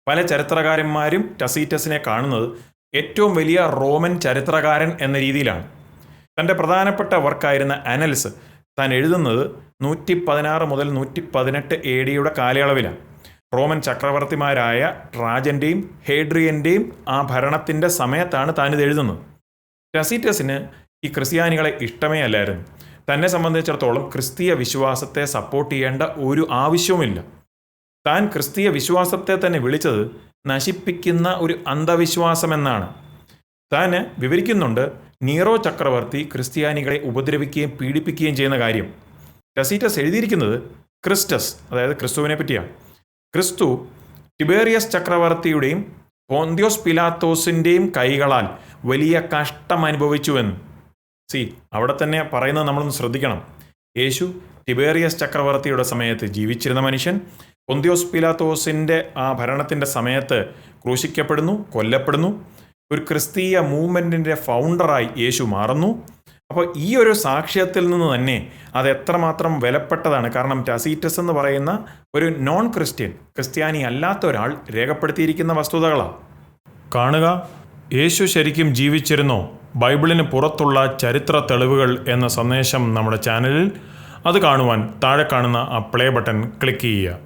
പല ചരിത്രകാരന്മാരും ടസീറ്റസിനെ കാണുന്നത് ഏറ്റവും വലിയ റോമൻ ചരിത്രകാരൻ എന്ന രീതിയിലാണ്. തൻ്റെ പ്രധാനപ്പെട്ട വർക്കായിരുന്ന അനൽസ് താൻ എഴുതുന്നത് 116 മുതൽ 118 AD കാലയളവിലാണ്. റോമൻ ചക്രവർത്തിമാരായ ട്രാജൻ്റെയും ഹേഡ്രിയൻ്റെയും ആ ഭരണത്തിൻ്റെ സമയത്താണ് താനിത് എഴുതുന്നത്. ടസീറ്റസിന് ഈ ക്രിസ്ത്യാനികളെ ഇഷ്ടമേ അല്ലായിരുന്നു. തന്നെ സംബന്ധിച്ചിടത്തോളം ക്രിസ്തീയ വിശ്വാസത്തെ സപ്പോർട്ട് ചെയ്യേണ്ട ഒരു ആവശ്യവുമില്ല. താൻ ക്രിസ്തീയ വിശ്വാസത്തെ തന്നെ വിളിച്ചത് നശിപ്പിക്കുന്ന ഒരു അന്ധവിശ്വാസമെന്നാണ്. താൻ വിവരിക്കുന്നുണ്ട് നീറോ ചക്രവർത്തി ക്രിസ്ത്യാനികളെ ഉപദ്രവിക്കുകയും പീഡിപ്പിക്കുകയും ചെയ്യുന്ന കാര്യം. ടസീറ്റസ് എഴുതിയിരിക്കുന്നത് ക്രിസ്റ്റസ്, അതായത് ക്രിസ്തുവിനെ പറ്റിയാണ്. ക്രിസ്തു ടിബേറിയസ് ചക്രവർത്തിയുടെയും പോന്തിയോസ് പിലാത്തോസിൻ്റെയും കൈകളാൽ വലിയ കഷ്ടം അനുഭവിച്ചുവെന്ന്. അവിടെ തന്നെ പറയുന്നത് നമ്മളൊന്ന് ശ്രദ്ധിക്കണം. യേശു ടിബേറിയസ് ചക്രവർത്തിയുടെ സമയത്ത് ജീവിച്ചിരുന്ന മനുഷ്യൻ. പൊന്തിയോസ് പിലാത്തോസിൻ്റെ ആ ഭരണത്തിൻ്റെ സമയത്ത് ക്രൂശിക്കപ്പെടുന്നു, കൊല്ലപ്പെടുന്നു. ഒരു ക്രിസ്തീയ മൂവ്മെൻറ്റിൻ്റെ ഫൗണ്ടറായി യേശു മാറുന്നു. അപ്പോൾ ഈ ഒരു സാക്ഷ്യത്തിൽ നിന്ന് തന്നെ അത് എത്രമാത്രം വിലപ്പെട്ടതാണ്. കാരണം ടസീറ്റസ് എന്ന് പറയുന്ന ഒരു നോൺ ക്രിസ്ത്യാനി അല്ലാത്ത ഒരാൾ രേഖപ്പെടുത്തിയിരിക്കുന്ന വസ്തുതകളാണ്. കാണുക, യേശു ശരിക്കും ജീവിച്ചിരുന്നോ, ബൈബിളിന് പുറത്തുള്ള ചരിത്ര തെളിവുകൾ എന്ന സന്ദേശം നമ്മുടെ ചാനലിൽ. അത് കാണുവാൻ താഴെ കാണുന്ന ആ പ്ലേ ബട്ടൺ ക്ലിക്ക് ചെയ്യുക.